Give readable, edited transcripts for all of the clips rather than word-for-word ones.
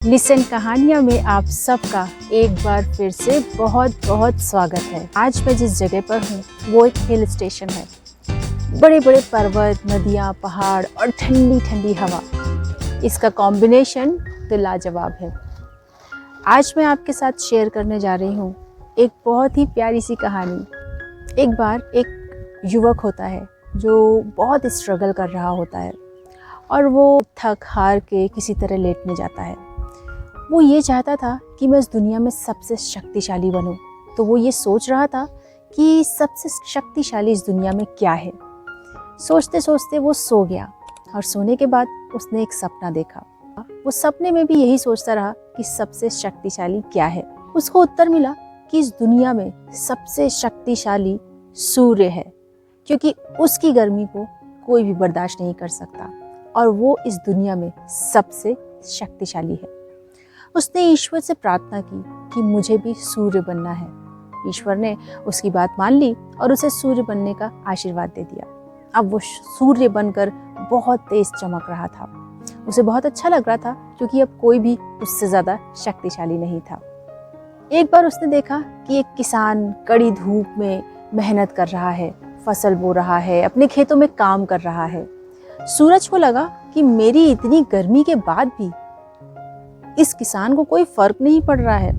Listen कहानियाँ में आप सबका एक बार फिर से बहुत बहुत स्वागत है। आज मैं जिस जगह पर हूँ वो एक हिल स्टेशन है। बड़े बड़े पर्वत, नदियाँ, पहाड़ और ठंडी ठंडी हवा, इसका कॉम्बिनेशन तो लाजवाब है। आज मैं आपके साथ शेयर करने जा रही हूँ एक बहुत ही प्यारी सी कहानी। एक बार एक युवक होता है जो बहुत स्ट्रगल कर रहा होता है और वो थक हार के किसी तरह लेटने जाता है। वो ये चाहता था कि मैं इस दुनिया में सबसे शक्तिशाली बनूं। तो वो ये सोच रहा था कि सबसे शक्तिशाली इस दुनिया में क्या है। सोचते सोचते वो सो गया और सोने के बाद उसने एक सपना देखा। वो सपने में भी यही सोचता रहा कि सबसे शक्तिशाली क्या है। उसको उत्तर मिला कि इस दुनिया में सबसे शक्तिशाली सूर्य है, क्योंकि उसकी गर्मी को कोई भी बर्दाश्त नहीं कर सकता और वो इस दुनिया में सबसे शक्तिशाली है। उसने ईश्वर से प्रार्थना की कि मुझे भी सूर्य बनना है। ईश्वर ने उसकी बात मान ली और उसे सूर्य बनने का आशीर्वाद दे दिया। अब वो सूर्य बनकर बहुत तेज चमक रहा था। उसे बहुत अच्छा लग रहा था, क्योंकि अब कोई भी उससे ज़्यादा शक्तिशाली नहीं था। एक बार उसने देखा कि एक किसान कड़ी धूप में मेहनत कर रहा है, फसल बो रहा है, अपने खेतों में काम कर रहा है। सूरज को लगा कि मेरी इतनी गर्मी के बाद भी इस किसान को कोई फर्क नहीं पड़ रहा है,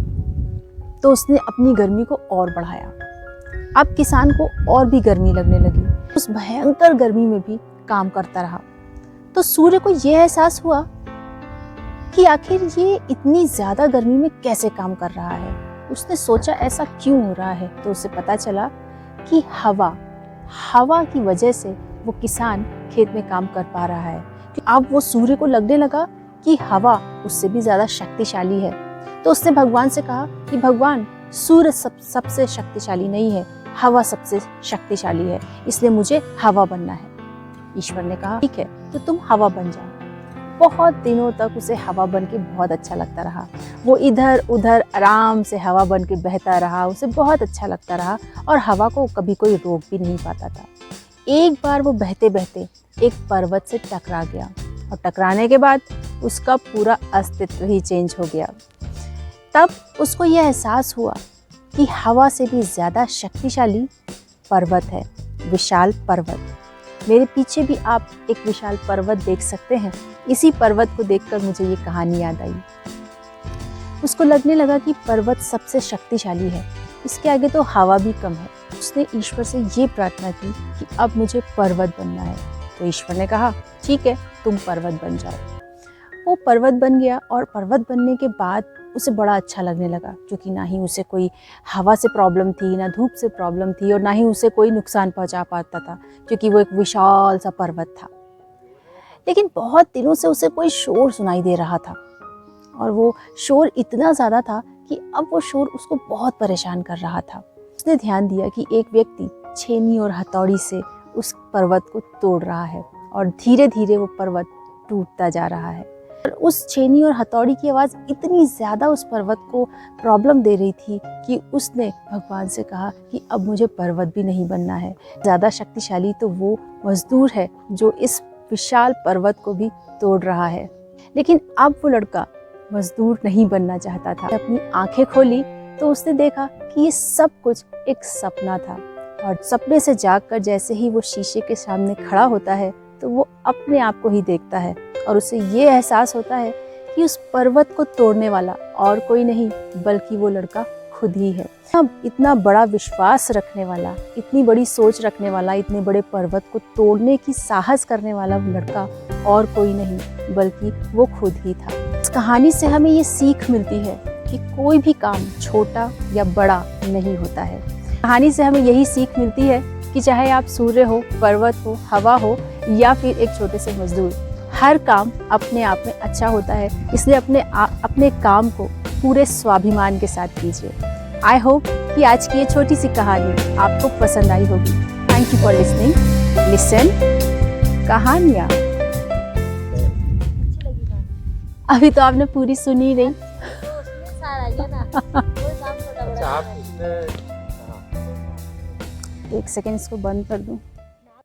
तो उसने अपनी गर्मी को और बढ़ाया। अब किसान को और भी गर्मी लगने लगी। उस भयंकर गर्मी में भी काम करता रहा। तो सूर्य को यह एहसास हुआ कि आखिर ये इतनी ज्यादा गर्मी में कैसे काम कर रहा है। उसने सोचा ऐसा क्यों हो रहा है, तो उसे पता चला कि हवा की वजह से वो किसान खेत में काम कर पा रहा है। अब वो सूर्य को लगने लगा कि हवा उससे भी ज्यादा शक्तिशाली है। तो उसने भगवान से कहा कि भगवान, सूर्य सबसे शक्तिशाली नहीं है, हवा सबसे शक्तिशाली है, इसलिए मुझे हवा बनना है। ईश्वर ने कहा ठीक है, तो तुम हवा बन जाओ। बहुत दिनों तक उसे हवा बन के बहुत अच्छा लगता रहा। वो इधर उधर आराम से हवा बन के बहता रहा। उसे बहुत अच्छा लगता रहा और हवा को कभी कोई रोक भी नहीं पाता था। एक बार वो बहते बहते एक पर्वत से टकरा गया और टकराने के बाद उसका पूरा अस्तित्व ही चेंज हो गया। तब उसको यह एहसास हुआ कि हवा से भी ज़्यादा शक्तिशाली पर्वत है, विशाल पर्वत। मेरे पीछे भी आप एक विशाल पर्वत देख सकते हैं। इसी पर्वत को देखकर मुझे ये कहानी याद आई। उसको लगने लगा कि पर्वत सबसे शक्तिशाली है, इसके आगे तो हवा भी कम है। उसने ईश्वर से ये प्रार्थना की कि अब मुझे पर्वत बनना है। तो ईश्वर ने कहा ठीक है, तुम पर्वत बन जाओ। वो पर्वत बन गया और पर्वत बनने के बाद उसे बड़ा अच्छा लगने लगा, क्योंकि ना ही उसे कोई हवा से प्रॉब्लम थी, ना धूप से प्रॉब्लम थी, और ना ही उसे कोई नुकसान पहुंचा पाता था, क्योंकि वो एक विशाल सा पर्वत था। लेकिन बहुत दिनों से उसे कोई शोर सुनाई दे रहा था, और वो शोर इतना ज़्यादा था कि अब वो शोर उसको बहुत परेशान कर रहा था। उसने ध्यान दिया कि एक व्यक्ति छेनी और हथौड़ी से उस पर्वत को तोड़ रहा है और धीरे धीरे वो पर्वत टूटता जा रहा है। और उस छेनी और हथौड़ी की आवाज़ इतनी ज़्यादा उस पर्वत को प्रॉब्लम दे रही थी कि उसने भगवान से कहा कि अब मुझे पर्वत भी नहीं बनना है। ज़्यादा शक्तिशाली तो वो मजदूर है जो इस विशाल पर्वत को भी तोड़ रहा है। लेकिन अब वो लड़का मजदूर नहीं बनना चाहता था। अपनी आंखें खोली तो उसने देखा कि ये सब कुछ एक सपना था, और सपने से जागकर जैसे ही वो शीशे के सामने खड़ा होता है तो वो अपने आप को ही देखता है, और उसे ये एहसास होता है कि उस पर्वत को तोड़ने वाला और कोई नहीं बल्कि वो लड़का खुद ही है। अब इतना बड़ा विश्वास रखने वाला, इतनी बड़ी सोच रखने वाला, इतने बड़े पर्वत को तोड़ने की साहस करने वाला वो लड़का और कोई नहीं बल्कि वो खुद ही था। इस कहानी से हमें ये सीख मिलती है कि कोई भी काम छोटा या बड़ा नहीं होता है। कहानी से हमें यही सीख मिलती है कि चाहे आप सूर्य हो, पर्वत हो, हवा हो या फिर एक छोटे से मजदूर, हर काम अपने आप में अच्छा होता है। इसलिए अपने काम को पूरे स्वाभिमान के साथ कीजिए। आई होप कि आज की ये छोटी सी कहानी आपको पसंद आई होगी। Thank you for listening listen कहानियाँ। अभी तो आपने पूरी सुनी नहीं। एक सेकेंड, इसको बंद कर दूं।